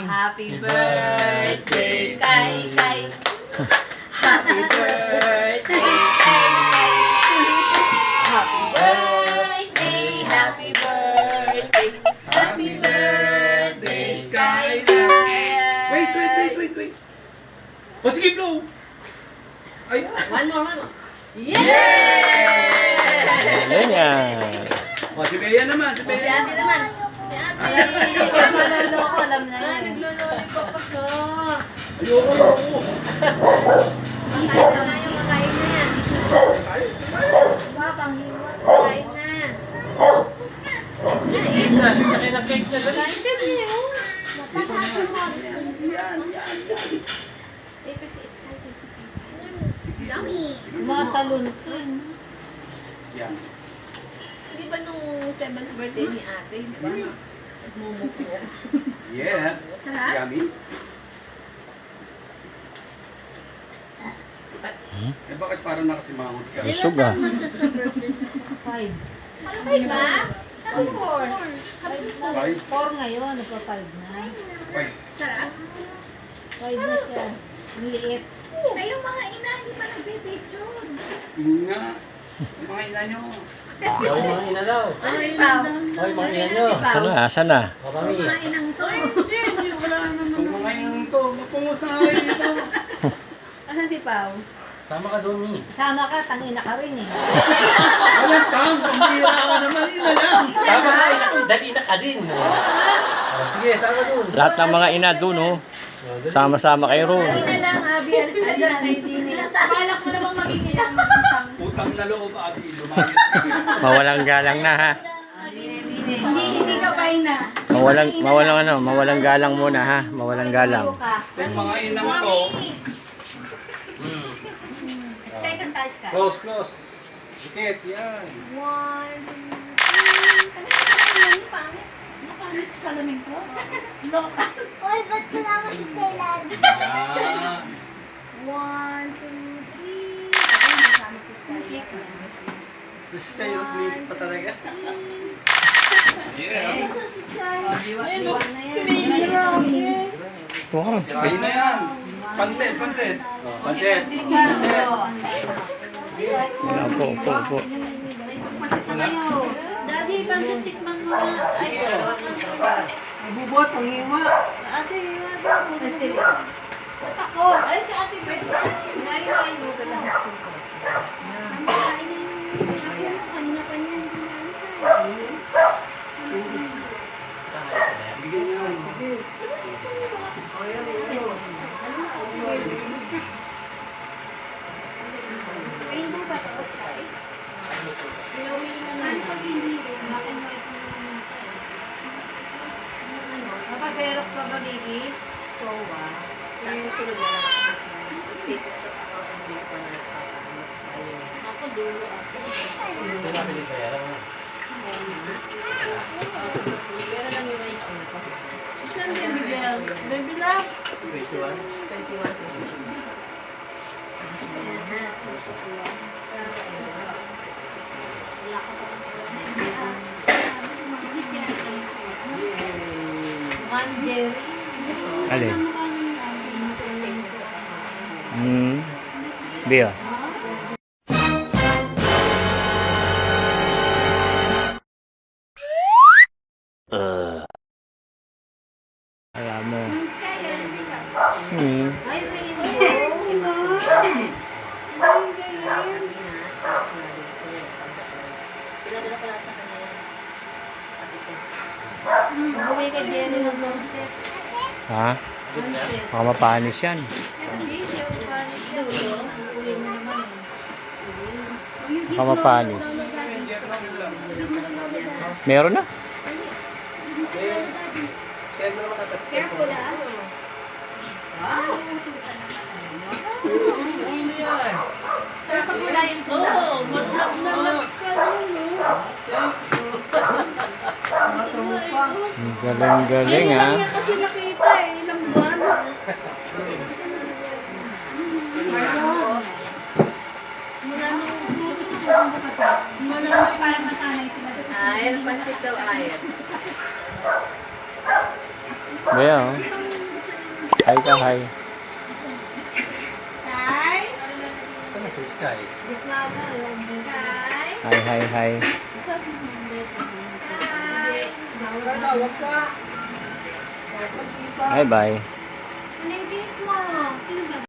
Happy birthday, Kai Kai. Happy birthday, Kai Kai. Happy birthday, happy birthday. Happy birthday, Kai Kai. Wait. O sige, blow. Ay. One more. Galing yan. O, si Bea naman, si Si Bea. Ate naman. Si Ate. Maloloko, alam na yan. Nagloloko pa siya. Ayoko. Makain na yung makain na yan. Pang hiwa. Makain na. Kain na cake niya. Kain ka niya. Mapapasok mo. Eh, kasi excited si Tita. Yummy. Mataluntin. Yan. Di ba nung 7th birthday ni ate, di ba? Nagmumukos. Yeah. Sarap? Yummy. Eh, bakit parang nakasimangot ka? Busog ah. 5. Ano ba? Sabi 4. 4 ngayon, nagpa-5 na. Wait. Sarap? 5 na siya. Liit. Kayong mga ina, hindi pa nagbe-picture. Yun nga. Yung mga ina nyo. Hoy, mga ina daw. Ano ikaw? Hoy, mga ina nyo. Asan na? Asan na? O kami. Mga inang to. Yung mga ina to, magpungos na kayo dito. Asan si Pao? Sama ka doon, Mi. Sama ka, tangina ka rin eh. Alam ka, pambira ka naman, ina lang. Sama ka, dali na ka din. O, sige, sama doon. Lahat ng mga ina doon, oh. Sama-sama kayo ron. Ina lang, Abi, alis na dyan. Hindi nila. Balak mo namang magiging ilang. Utang na loob, Abi. Lumayas ka. Mawalang galang na, ha? Hindi ka pa ina. Mawalang galang muna, ha? Mawalang galang. Yung mga inang to, Second touch ka. close. Dikit, yan. 1, 2, 3. Salamin ko? Loka. Uy, ba't kailangan si Stella? Yan. 1, 2, 3. Ako kasama si Stella. Sus kayo, ulit pa talaga. Yeah. Ayun, na yan. Wow. Ayun na yan. Pansit. O, pansit. Upo. Daddy, pansit tikman mo na. Ay, Bubot, pangiwa. ate, iwan mo. Ako. Ay, si ate, pwede. Ngayon mo ka lang. Kanina pa niya, hindi Bigyan niyo. Rainbow ba ito? Sky? Glowing naman. Naka-xerox pa ba, baby? So, tapos tulog na lang ako. State ito ako. Hindi ko na nagpapaano. Ako dulo ako. Ito namin yung bayaran mo. Pero lang yung 9 taon ko. Saan baby girl? Baby love? 21. 21 pesos. Ayan na. Wala ka pa. One Jerry. Alin? Bea. Alam mo. Ay, rainbow. Pinadala ko lahat sa kanya yan. Sabi ko. Bumili kay Jerry ng concept. Ha? Concept. Baka mapanis yan. Hindi, siya upanis siya. Uli mo naman eh. Baka mapanis. Meron na? Send mo naman natin. Careful ah. Wow! Sarap ang gulayin ko. Oo, mag-vlog na lang ka. Galing, ha? Hindi niya kasi nakita eh, ilang buwan. Para masanay sila. Ay, pansit daw ayat. Bea, oh. Hi ka, hi. Tay? Saan na si Sky? Gitna na. Tay? Hi, hi, hi. Tay? Bye-bye. Ano yung gate mo? Sino ba?